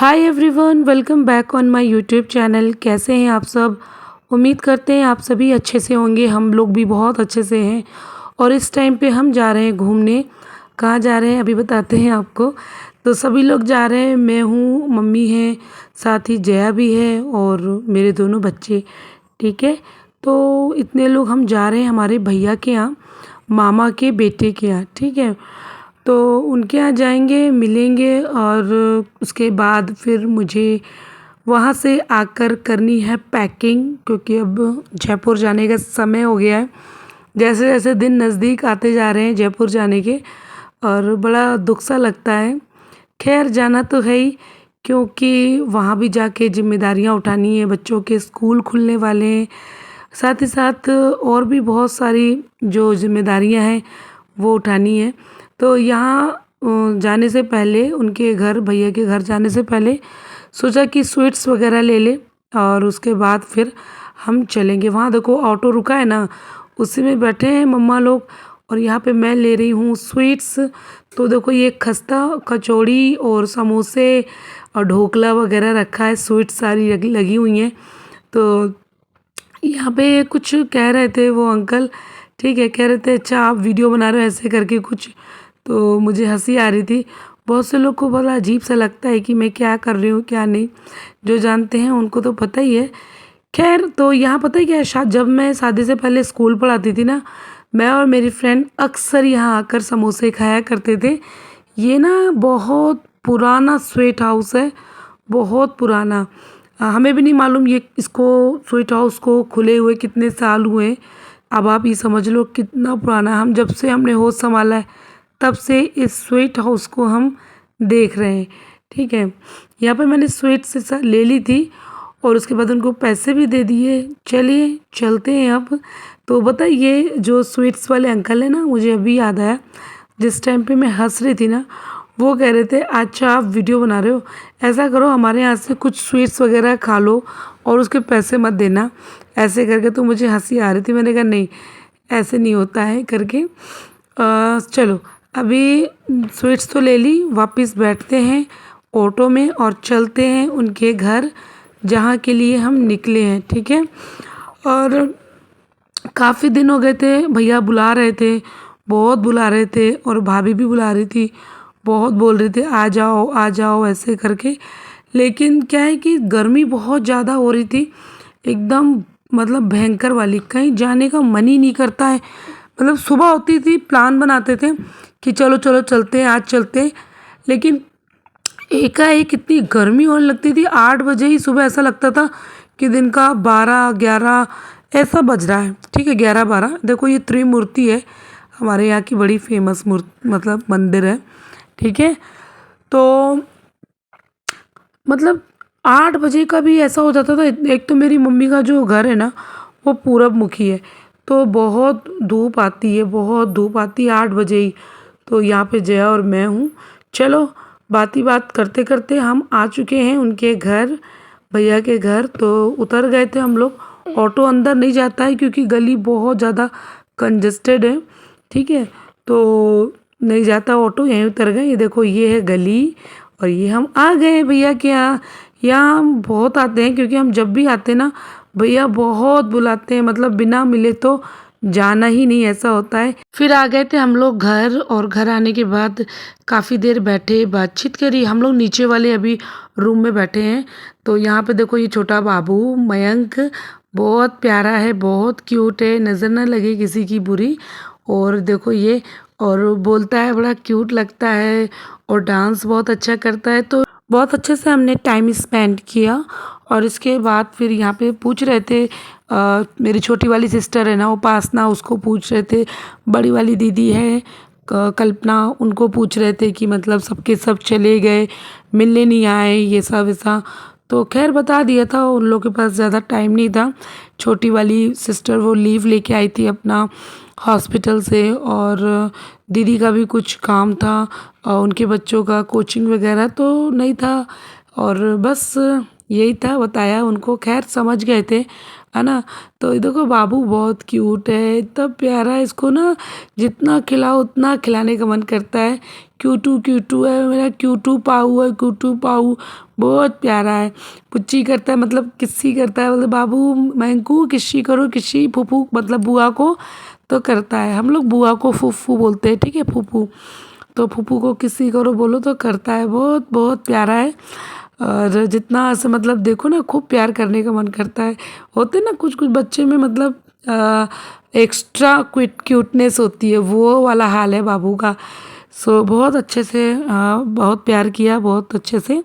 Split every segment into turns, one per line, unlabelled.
Hi everyone, welcome back on my YouTube channel. कैसे हैं आप सब? उम्मीद करते हैं आप सभी अच्छे से होंगे। हम लोग भी बहुत अच्छे से हैं। और इस टाइम पे हम जा रहे हैं घूमने। कहाँ जा रहे हैं अभी बताते हैं आपको। तो सभी लोग जा रहे हैं, मैं हूँ, मम्मी है, साथ ही जया भी है और मेरे दोनों बच्चे। ठीक है, तो इतने लोग हम जा रहे हैं हमारे भैया के यहाँ, मामा के बेटे के यहाँ। ठीक है, तो उनके यहाँ जाएंगे, मिलेंगे और उसके बाद फिर मुझे वहाँ से आकर करनी है पैकिंग, क्योंकि अब जयपुर जाने का समय हो गया है। जैसे जैसे दिन नज़दीक आते जा रहे हैं जयपुर जाने के, और बड़ा दुख सा लगता है। खैर, जाना तो है ही, क्योंकि वहाँ भी जाके जिम्मेदारियाँ उठानी है। बच्चों के स्कूल खुलने वाले हैं, साथ ही साथ और भी बहुत सारी जो जिम्मेदारियाँ हैं वो उठानी है। तो यहाँ जाने से पहले, उनके घर, भैया के घर जाने से पहले सोचा कि स्वीट्स वगैरह ले ले और उसके बाद फिर हम चलेंगे। वहाँ देखो ऑटो रुका है ना, उसी में बैठे हैं मम्मा लोग, और यहाँ पे मैं ले रही हूँ स्वीट्स। तो देखो, ये खस्ता, कचौड़ी और समोसे और ढोकला वगैरह रखा है। स्वीट्स सारी लगी हुई हैं। तो यहाँ पे कुछ कह रहे थे वो अंकल, ठीक है, कह रहे थे अच्छा आप वीडियो बना रहे हो ऐसे करके कुछ। तो मुझे हंसी आ रही थी। बहुत से लोग को बड़ा अजीब सा लगता है कि मैं क्या कर रही हूँ क्या नहीं। जो जानते हैं उनको तो पता ही है। खैर, तो यहाँ पता है क्या है, जब मैं शादी से पहले स्कूल पढ़ाती थी ना, मैं और मेरी फ्रेंड अक्सर यहाँ आकर समोसे खाया करते थे। ये ना बहुत पुराना स्वीट हाउस है, बहुत पुराना। हमें भी नहीं मालूम ये इसको, स्वीट हाउस को खुले हुए कितने साल हुए। अब आप ये समझ लो कितना पुराना। हम जब से हमने होश संभाला है तब से इस स्वीट हाउस को हम देख रहे हैं। ठीक है, यहाँ पर मैंने स्वीट से ले ली थी और उसके बाद उनको पैसे भी दे दिए। चलिए चलते हैं अब। तो बताइए, जो स्वीट्स वाले अंकल हैं ना, मुझे अभी याद आया, जिस टाइम पे मैं हंस रही थी ना, वो कह रहे थे अच्छा आप वीडियो बना रहे हो, ऐसा करो हमारे यहाँ से कुछ स्वीट्स वगैरह खा लो और उसके पैसे मत देना, ऐसे करके। तो मुझे हंसी आ रही थी। मैंने कहा नहीं, ऐसे नहीं होता है करके। चलो, अभी स्वीट्स तो ले ली, वापस बैठते हैं ऑटो में और चलते हैं उनके घर, जहाँ के लिए हम निकले हैं। ठीक है, और काफ़ी दिन हो गए थे, भैया बुला रहे थे, बहुत बुला रहे थे, और भाभी भी बुला रही थी, बहुत बोल रहे थे आ जाओ ऐसे करके। लेकिन क्या है कि गर्मी बहुत ज़्यादा हो रही थी, एकदम मतलब भयंकर वाली। कहीं जाने का मन ही नहीं करता है। मतलब सुबह होती थी, प्लान बनाते थे कि चलो चलो चलते हैं, आज चलते हैं, लेकिन एकाएक इतनी गर्मी होने लगती थी। 8 बजे ही सुबह ऐसा लगता था कि दिन का 12-11 ऐसा बज रहा है। ठीक है, 11-12। देखो, ये त्रिमूर्ति है, हमारे यहाँ की बड़ी फेमस मतलब मंदिर है। ठीक है, तो मतलब 8 बजे का भी ऐसा हो जाता था। एक तो मेरी मम्मी का जो घर है ना, वो पूरब मुखी है, तो बहुत धूप आती है, बहुत धूप आती है 8 बजे ही। तो यहाँ पे जया और मैं हूँ। चलो, बात ही बात करते करते हम आ चुके हैं उनके घर, भैया के घर। तो उतर गए थे हम लोग। ऑटो अंदर नहीं जाता है क्योंकि गली बहुत ज़्यादा कंजस्टेड है। ठीक है, तो नहीं जाता ऑटो, यहीं उतर गए। ये देखो, ये है गली, और ये हम आ गए भैया के यहाँ। यहाँ हम बहुत आते हैं, क्योंकि हम जब भी आते हैं ना, भैया बहुत बुलाते हैं, मतलब बिना मिले तो जाना ही नहीं, ऐसा होता है। फिर आ गए थे हम लोग घर, और घर आने के बाद काफ़ी देर बैठे, बातचीत करी। हम लोग नीचे वाले अभी रूम में बैठे हैं। तो यहाँ पे देखो, ये छोटा बाबू मयंक बहुत प्यारा है, बहुत क्यूट है, नज़र ना लगे किसी की बुरी। और देखो ये, और बोलता है, बड़ा क्यूट लगता है, और डांस बहुत अच्छा करता है। तो बहुत अच्छे से हमने टाइम स्पेंड किया। और इसके बाद फिर यहाँ पे पूछ रहे थे, मेरी छोटी वाली सिस्टर है ना उपासना, उसको पूछ रहे थे। बड़ी वाली दीदी है कल्पना, उनको पूछ रहे थे कि मतलब सबके सब चले गए, मिलने नहीं आए, ये सब ऐसा। तो खैर बता दिया था, उन लोगों के पास ज़्यादा टाइम नहीं था। छोटी वाली सिस्टर वो लीव लेके आई थी अपना हॉस्पिटल से, और दीदी का भी कुछ काम था, और उनके बच्चों का कोचिंग वगैरह तो नहीं था, और बस यही था, बताया उनको। खैर समझ गए थे, है ना। तो ये देखो बाबू बहुत क्यूट है, इतना प्यारा है, इसको ना जितना खिलाओ उतना खिलाने का मन करता है। क्यूटू है मेरा, क्यूटू पाऊ है, क्यूटू पाऊ, बहुत प्यारा है। पुच्ची करता है, मतलब किस्सी करता है, मतलब बाबू मैंकू किस्सी करो, किस्सी फूफू मतलब बुआ को तो करता है। हम लोग बुआ को फूफू बोलते हैं, ठीक है, फूफू। तो फूफू को किसी करो बोलो तो करता है, बहुत बहुत प्यारा है। और जितना ऐसे मतलब देखो ना, खूब प्यार करने का मन करता है। होते ना कुछ कुछ बच्चे में मतलब एक्स्ट्रा क्यूटनेस होती है, वो वाला हाल है बाबू का। सो बहुत अच्छे से बहुत प्यार किया, बहुत अच्छे से।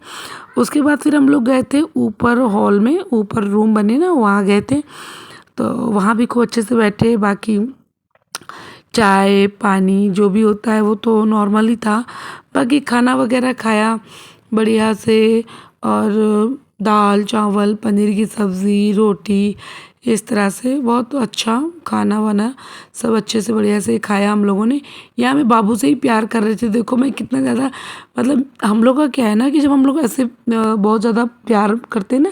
उसके बाद फिर हम लोग गए थे ऊपर हॉल में, ऊपर रूम बने ना, वहाँ गए थे। तो वहाँ भी खूब अच्छे से बैठे, बाकी चाय पानी जो भी होता है वो तो नॉर्मल ही था। बाकी खाना वगैरह खाया बढ़िया से, और दाल चावल पनीर की सब्ज़ी रोटी, इस तरह से बहुत अच्छा खाना वाना सब अच्छे से बढ़िया से खाया हम लोगों ने। यहाँ मैं बाबू से ही प्यार कर रहे थे, देखो मैं कितना ज़्यादा, मतलब हम लोग का क्या है ना कि जब हम लोग ऐसे बहुत ज़्यादा प्यार करते हैं ना,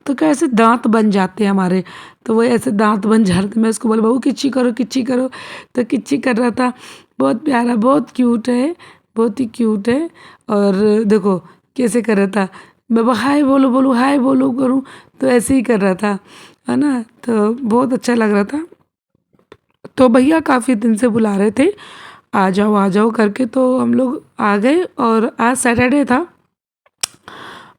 तो क्या ऐसे दांत बन जाते हैं हमारे। तो वो ऐसे दांत बन जा रहे थे, मैं उसको बोला बाबू किच्ची करो किच्ची करो, तो किच्ची कर रहा था। बहुत प्यारा, बहुत क्यूट है, बहुत ही क्यूट है। और देखो कैसे कर रहा था, मैं वो हाय बोलो बोलो हाय बोलो करूँ, तो ऐसे ही कर रहा था, है ना। तो बहुत अच्छा लग रहा था। तो भैया काफ़ी दिन से बुला रहे थे आ जाओ करके, तो हम लोग आ गए। और आज सैटरडे था,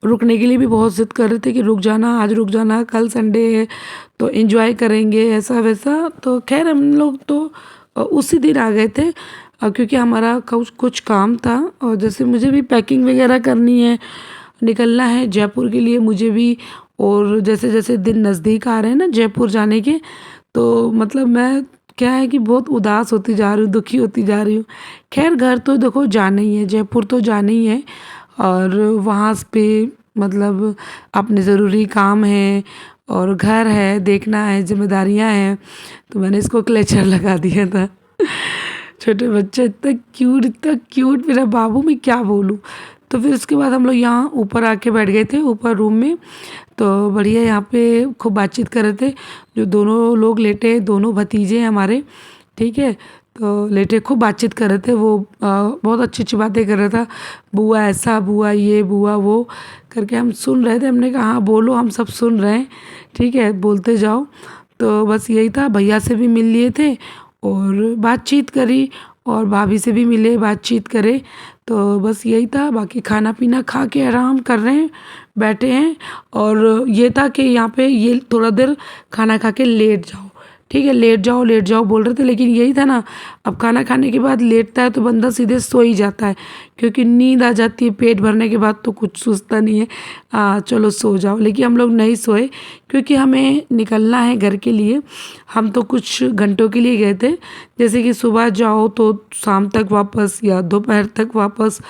रुकने के लिए भी बहुत ज़िद कर रहे थे कि रुक जाना, आज रुक जाना, कल संडे है तो एंजॉय करेंगे ऐसा वैसा। तो खैर हम लोग तो उसी दिन आ गए थे, क्योंकि हमारा कुछ कुछ काम था। और जैसे मुझे भी पैकिंग वगैरह करनी है, निकलना है जयपुर के लिए मुझे भी। और जैसे जैसे दिन नज़दीक आ रहे हैं ना जयपुर जाने के, तो मतलब मैं क्या है कि बहुत उदास होती जा रही हूँ, दुखी होती जा रही हूँ। खैर घर तो देखो जाना ही है, जयपुर तो जाना ही है। और वहाँ पे मतलब अपने ज़रूरी काम है, और घर है देखना है, जिम्मेदारियाँ हैं। तो मैंने इसको क्लेचर लगा दिया था। छोटे बच्चे, इतना क्यूट मेरा बाबू, मैं क्या बोलूँ। तो फिर उसके बाद हम लोग यहाँ ऊपर आके बैठ गए थे ऊपर रूम में। तो बढ़िया यहाँ पे खूब बातचीत कर रहे थे, जो दोनों लोग लेटे, दोनों भतीजे हैं हमारे, ठीक है। तो लेटे खूब बातचीत कर रहे थे, वो बहुत अच्छी अच्छी बातें कर रहा था, बुआ ऐसा, बुआ ये, बुआ वो करके हम सुन रहे थे। हमने कहा हाँ बोलो, हम सब सुन रहे हैं, ठीक है बोलते जाओ। तो बस यही था, भैया से भी मिल लिए थे और बातचीत करी, और भाभी से भी मिले बातचीत करे। तो बस यही था, बाकी खाना पीना खा के आराम कर रहे हैं, बैठे हैं। और ये था कि यहाँ पे ये थोड़ा देर खाना खा के लेट जाओ, ठीक है, लेट जाओ बोल रहे थे। लेकिन यही था ना, अब खाना खाने के बाद लेटता है तो बंदा सीधे सो ही जाता है, क्योंकि नींद आ जाती है पेट भरने के बाद, तो कुछ सोचता नहीं है, चलो सो जाओ। लेकिन हम लोग नहीं सोए, क्योंकि हमें निकलना है घर के लिए। हम तो कुछ घंटों के लिए गए थे, जैसे कि सुबह जाओ तो शाम तक वापस, या दोपहर तक वापस।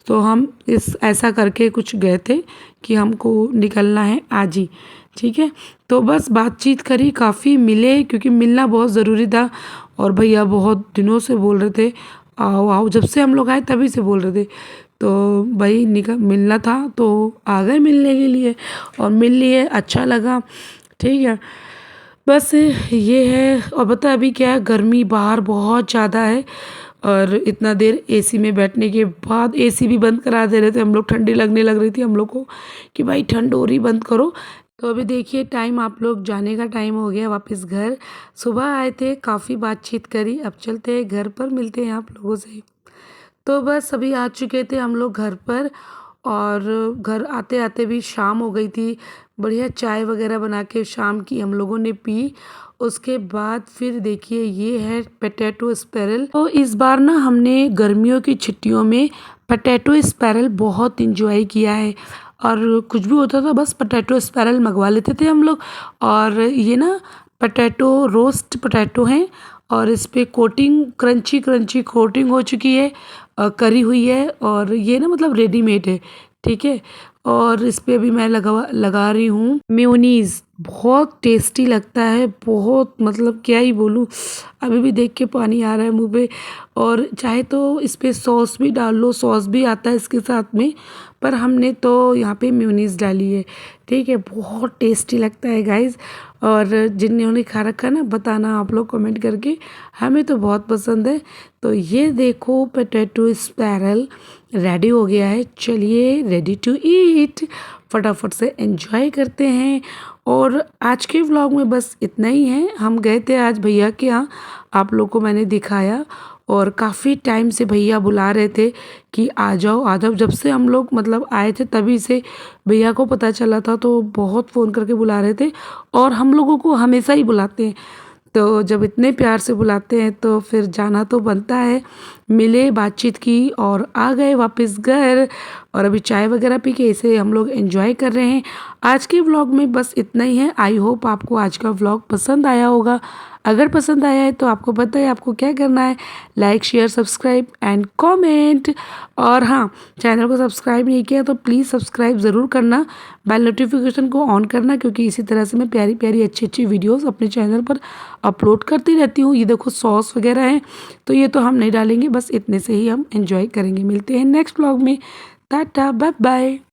तो हम इस ऐसा करके कुछ गए थे कि हमको निकलना है आज ही, ठीक है। तो बस बातचीत करी, काफ़ी मिले, क्योंकि मिलना बहुत ज़रूरी था। और भैया बहुत दिनों से बोल रहे थे आओ आओ, जब से हम लोग आए तभी से बोल रहे थे। तो भाई मिलना था तो आ गए मिलने के लिए, और मिल लिए, अच्छा लगा, ठीक है। बस ये है। और पता है अभी क्या है, गर्मी बाहर बहुत ज़्यादा है, और इतना देर एसी में बैठने के बाद एसी भी बंद करा दे रहे थे हम लोग, ठंडी लगने लग रही थी हम लोग को कि भाई ठंड हो रही, बंद करो। तो अभी देखिए टाइम, आप लोग जाने का टाइम हो गया वापस घर। सुबह आए थे, काफ़ी बातचीत करी, अब चलते हैं घर पर, मिलते हैं आप लोगों से। तो बस अभी आ चुके थे हम लोग घर पर, और घर आते आते भी शाम हो गई थी। बढ़िया चाय वगैरह बना के शाम की हम लोगों ने पी। उसके बाद फिर देखिए ये है पोटैटो स्पैरल। तो इस बार ना हमने गर्मियों की छुट्टियों में पोटैटो स्पैरल बहुत इंजॉय किया है, और कुछ भी होता था बस पोटैटो स्पैरल मंगवा लेते थे हम लोग। और ये ना पोटैटो रोस्ट पोटैटो हैं, और इस पे कोटिंग क्रंची क्रंची कोटिंग हो चुकी है, करी हुई है, और ये ना मतलब रेडीमेड है, ठीक है। और इस पे भी मैं लगा रही हूँ मेयोनीज़, बहुत टेस्टी लगता है, बहुत मतलब क्या ही बोलूँ, अभी भी देख के पानी आ रहा है मुँह पे। और चाहे तो इस पे सॉस भी डाल लो, सॉस भी आता है इसके साथ में, पर हमने तो यहाँ पे मेयोनीज़ डाली है। ठीक है, बहुत टेस्टी लगता है गाइज़। और जिन्होंने खा रखा है ना, बताना आप लोग कमेंट करके, हमें तो बहुत पसंद है। तो ये देखो पोटैटो स्पैरल रेडी हो गया है, चलिए रेडी टू ईट, फटाफट से एंजॉय करते हैं। और आज के व्लॉग में बस इतना ही है। हम गए थे आज भैया के यहाँ, आप लोग को मैंने दिखाया, और काफ़ी टाइम से भैया बुला रहे थे कि आ जाओ आ जाओ। जब से हम लोग मतलब आए थे तभी से भैया को पता चला था, तो बहुत फ़ोन करके बुला रहे थे, और हम लोगों को हमेशा ही बुलाते हैं। तो जब इतने प्यार से बुलाते हैं तो फिर जाना तो बनता है। मिले, बातचीत की और आ गए वापस घर, और अभी चाय वगैरह पी के इसे हम लोग एंजॉय कर रहे हैं। आज के व्लॉग में बस इतना ही है। आई होप आपको आज का व्लॉग पसंद आया होगा। अगर पसंद आया है तो आपको पता है आपको क्या करना है, like share subscribe and comment. और हाँ, चैनल को सब्सक्राइब नहीं किया तो प्लीज़ सब्सक्राइब ज़रूर करना, बेल नोटिफिकेशन को ऑन करना, क्योंकि इसी तरह से मैं प्यारी प्यारी अच्छी अच्छी वीडियोस अपने चैनल पर अपलोड करती रहती हूँ। ये देखो सॉस वगैरह है, तो ये तो हम नहीं डालेंगे, बस इतने से ही हम एंजॉय करेंगे। मिलते हैं नेक्स्ट व्लॉग में। Ta-ta bye bye.